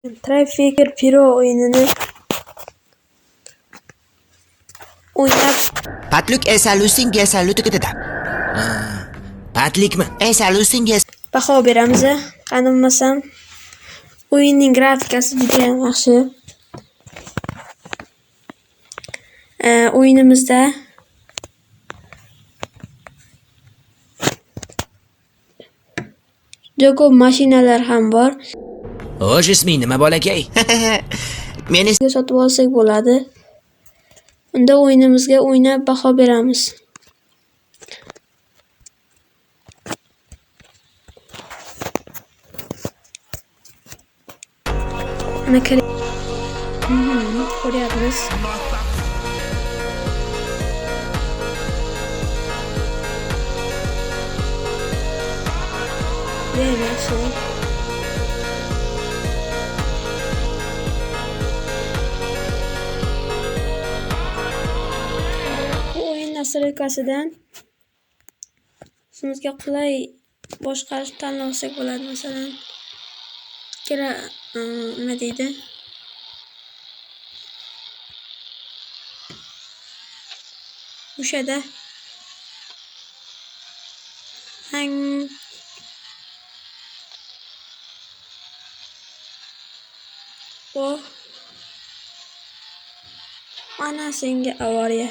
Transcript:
Trafficker Pro o'yinini o'ynab Patlik esa Lusinga salutida. Patlikmi? Esa Lusinga baho beramiz. Qani bo'lmasam, o'yinning grafikasi juda ham yaxshi. O'yinimizda juda ko'p mashinalar ham bor. Xo'sh, isming nima bolakay? Meni Sotib olsak bo'ladi. Unda o'yinimizga o'ynab baho beramiz. Ana ko'ryapmiz. Yaxshi. Bu o'yin nastroykasidan o'zimizga qulay boshqarish tanlasak bo'ladi. Masalan, nima deydi? O'shada mana senga avariya.